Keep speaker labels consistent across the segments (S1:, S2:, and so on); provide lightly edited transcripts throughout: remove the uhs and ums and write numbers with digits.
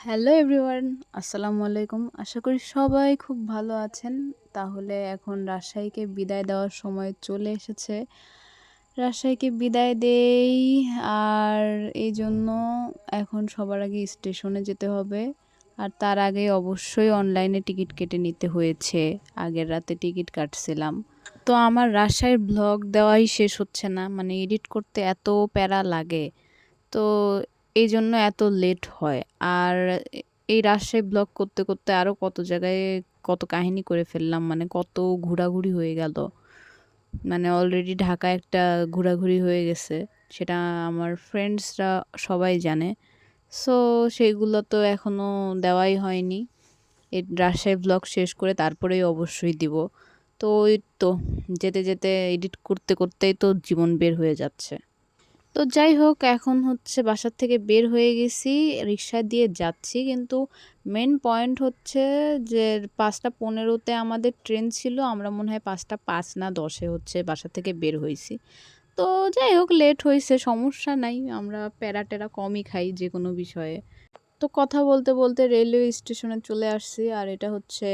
S1: Hello everyone, আসসালামু আলাইকুম। আশা করি সবাই খুব ভালো আছেন। তাহলে এখন রাজশাহীকে বিদায় দেওয়ার সময় চলে এসেছে। রাজশাহীকে বিদায় দেই, আর এই জন্য এখন সবার আগে স্টেশনে যেতে হবে। আর তার আগে অবশ্যই অনলাইনে টিকিট কেটে নিতে হয়েছে। আগের রাতে টিকিট কাটছিলাম। তো আমার রাজশাহীর ব্লগ দেওয়াই শেষ হচ্ছে না, মানে এডিট করতে এত প্যারা লাগে। তো এই জন্য এত লেট হয়। আর এই রাজশাহী ব্লগ করতে করতে আরও কত জায়গায় কত কাহিনী করে ফেললাম, মানে কত ঘোরাঘুরি হয়ে গেল। মানে অলরেডি ঢাকা একটা ঘোরাঘুরি হয়ে গেছে, সেটা আমার ফ্রেন্ডসরা সবাই জানে। সো সেইগুলো তো এখনও দেওয়াই হয়নি। এই রাজশাহী ব্লগ শেষ করে তারপরেই অবশ্যই দিব। তো ওই তো যেতে যেতে এডিট করতে করতেই তো জীবন বের হয়ে যাচ্ছে। তো যাই হোক, এখন হচ্ছে বাসার থেকে বের হয়ে গেছি, রিক্সা দিয়ে যাচ্ছি। কিন্তু মেন পয়েন্ট হচ্ছে যে 5টা 15-তে আমাদের ট্রেন ছিল। আমরা মনে হয় 5টা 5 না 10-এ হচ্ছে বাসা থেকে বের হয়েছি। তো যাই হোক, লেট হয়েছে, সমস্যা নাই। আমরা প্যারা ট্যারা কমই খাই যে কোনো বিষয়ে। তো কথা বলতে বলতে রেলওয়ে স্টেশনে চলে আসছি। আর এটা হচ্ছে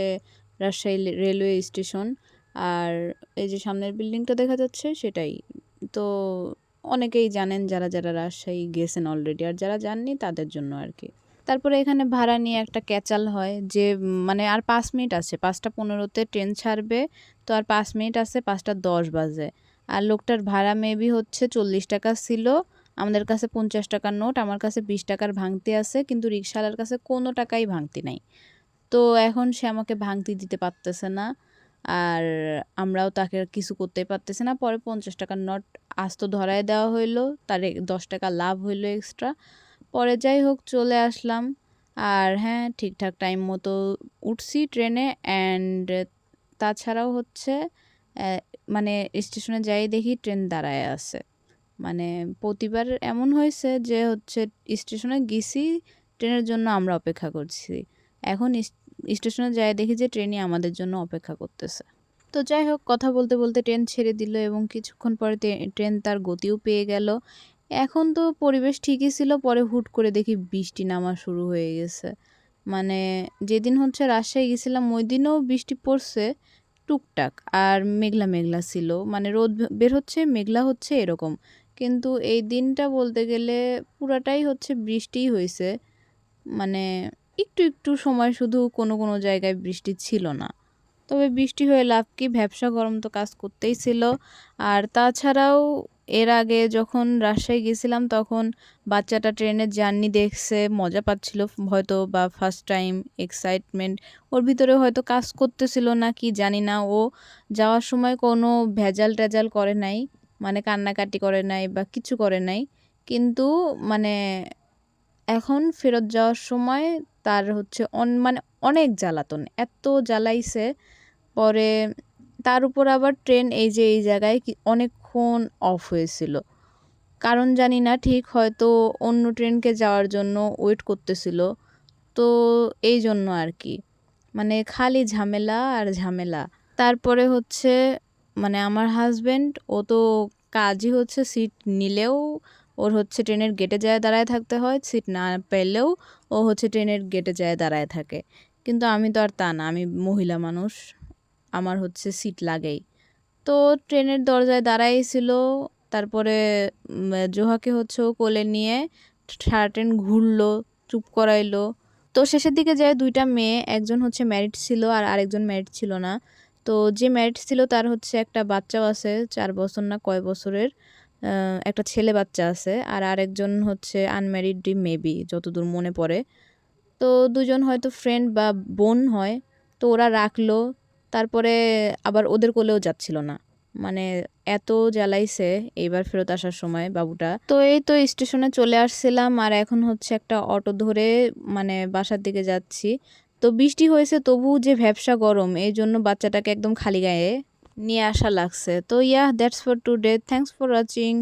S1: রাজশাহী রেলওয়ে স্টেশন। আর এই যে সামনের বিল্ডিংটা দেখা যাচ্ছে সেটাই। তো অনেকেই জানেন, যারা যারা রাজশাহী গেছেন অলরেডি, আর যারা যাননি তাদের জন্য আর কি। তারপরে এখানে ভাড়া নিয়ে একটা ক্যাচাল হয় যে মানে আর 5 মিনিট আছে, 5টা 15-তে ট্রেন ছাড়বে। তো আর 5 মিনিট আছে, 5টা 10 বাজে। আর লোকটার ভাড়া মেবি হচ্ছে 40 টাকা ছিল। আমাদের কাছে 50 টাকার নোট, আমার কাছে 20 টাকার ভাঙতি আছে, কিন্তু রিক্সাওয়ালার কাছে কোনো টাকাই ভাঙতি নাই। তো এখন সে আমাকে ভাঙতি দিতে পারতেছে না, আর আমরাও তাকে কিছু করতে পারতেছি না। পরে 50 টাকার নোট আস্ত ধরায় দেওয়া হইলো, তার 10 টাকা লাভ হইলো এক্সট্রা। পরে যাই হোক চলে আসলাম। আর হ্যাঁ, ঠিকঠাক টাইম মতো উঠছি ট্রেনে। অ্যান্ড তাছাড়াও হচ্ছে মানে স্টেশনে যাই দেখি ট্রেন দাঁড়ায় আছে। মানে প্রতিবার এমন হয়েছে যে হচ্ছে স্টেশনে গেছি, ট্রেনের জন্য আমরা অপেক্ষা করছি। এখন স্টেশনে যাই দেখি যে ট্রেনই আমাদের জন্য অপেক্ষা করতেছে। তো যাই হোক, কথা বলতে বলতে ট্রেন ছেড়ে দিল এবং কিছুক্ষণ পরে ট্রেন তার গতিও পেয়ে গেল। এখন তো পরিবেশ ঠিকই ছিল, পরে হুট করে দেখি বৃষ্টি নামা শুরু হয়ে গেছে। মানে যেদিন হচ্ছে রাজশাহী গেছিলাম ওই দিনও বৃষ্টি পড়ছে টুকটাক, আর মেঘলা মেঘলা ছিল, মানে রোদ বের হচ্ছে মেঘলা হচ্ছে এরকম। কিন্তু এই দিনটা বলতে গেলে পুরাটাই হচ্ছে বৃষ্টিই হয়েছে। মানে একটু একটু সময় শুধু কোনো কোনো জায়গায় বৃষ্টি ছিল না। তবে বৃষ্টি হয়ে লাভ কি, ভ্যাপসা গরম তো কাজ করতেই ছিল। আর তাছাড়াও এর আগে যখন রাজশাহী গেছিলাম তখন বাচ্চাটা ট্রেনের জার্নি দেখছে, মজা পাচ্ছিল হয়তো, বা ফার্স্ট টাইম এক্সাইটমেন্ট ওর ভিতরে হয়তো কাজ করতেছিল না কি জানি না। ও যাওয়ার সময় কোনো ভেজাল টেজাল করে নাই, মানে কান্নাকাটি করে নাই বা কিছু করে নাই। কিন্তু মানে এখন ফেরত যাওয়ার সময় তার হচ্ছে মানে অনেক জ্বালাতন, এত জ্বালাইছে। পরে তার উপর আবার ট্রেন এই যে এই জায়গায় অনেকক্ষণ অফ হয়েছিল, কারণ জানি না ঠিক, হয়তো অন্য ট্রেনকে যাওয়ার জন্য ওয়েট করতেছিল। তো এই জন্য আর কি, মানে খালি ঝামেলা আর ঝামেলা। তারপরে হচ্ছে মানে আমার হাজবেন্ড, ও তো কাজই হচ্ছে সিট নিলেও ওর হচ্ছে ট্রেনের গেটে যায় দাঁড়ায় থাকতে হয়, সিট না পেলেও ও হচ্ছে ট্রেনের গেটে যায় দাঁড়ায় থাকে। কিন্তু আমি তো আর তা না, আমি মহিলা মানুষ, আমার হচ্ছে সিট লাগেই। তো ট্রেনের দরজায় দাঁড়াইছিল। তারপরে জোহাকে হচ্ছে ও কোলে নিয়ে সারা ট্রেন ঘুরলো, চুপ করাইলো। তো শেষের দিকে যায় দুইটা মেয়ে, একজন হচ্ছে ম্যারিড ছিল আর আরেকজন ম্যারিড ছিল না। তো যে ম্যারিড ছিল তার হচ্ছে একটা বাচ্চাও আছে, 4 বছর না কয় বছরের একটা ছেলে বাচ্চা আছে। আর আরেকজন হচ্ছে আনম্যারিড মেবি, যতদূর মনে পড়ে। তো দুজন হয়তো ফ্রেন্ড বা বোন হয়। তো ওরা রাখলো। তারপরে আবার ওদের কোলেও যাচ্ছিল না, মানে এত জ্বালাইছে এইবার ফেরত আসার সময় বাবুটা। তো এই তো স্টেশনে চলে আসছিলাম, আর এখন হচ্ছে একটা অটো ধরে মানে বাসার দিকে যাচ্ছি। তো বৃষ্টি হয়েছে তবু যে ভ্যাপসা গরম, এই জন্য বাচ্চাটাকে একদম খালি গায়ে নিয়ে আসা লাগছে। তো that's for today, thanks for watching.